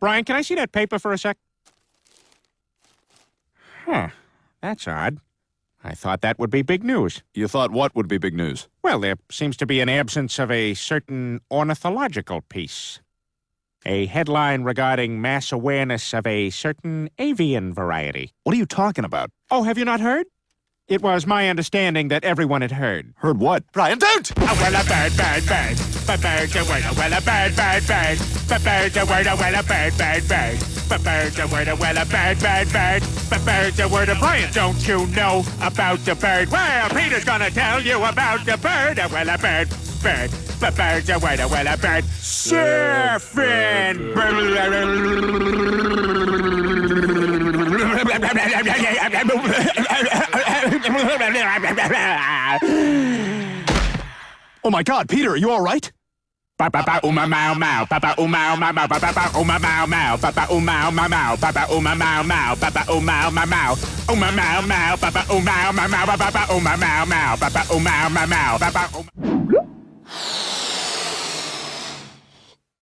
Brian, can I see that paper for a sec? Huh. That's odd. I thought that would be big news. You thought what would be big news? Well, there seems to be an absence of a certain ornithological piece. A headline regarding mass awareness of a certain avian variety. What are you talking about? Oh, have you not heard? It was my understanding that everyone had heard. Heard what? Brian, don't! Oh, well, a bird, bird, bird. But bird's a word, well, a bird, bird, bird. But bird's a word, well, a bird, bird, bird. But bird's a word, well, a bird, bird, bird. But bird's a word, Brian, don't you know about the bird? Well, Peter's gonna tell you about the bird. Well, a bird, bird. But bird's a word, well, a bird. Surfing. Oh my God, Peter, are you all right? Papa uma mau mau, Papa uma mau mau, Papa uma mau mau, Papa uma mau mau, Papa uma mau mau, Papa uma mau mau, uma mau mau, Papa uma mau mau, Papa uma mau mau, Papa uma mau mau, Papa uma.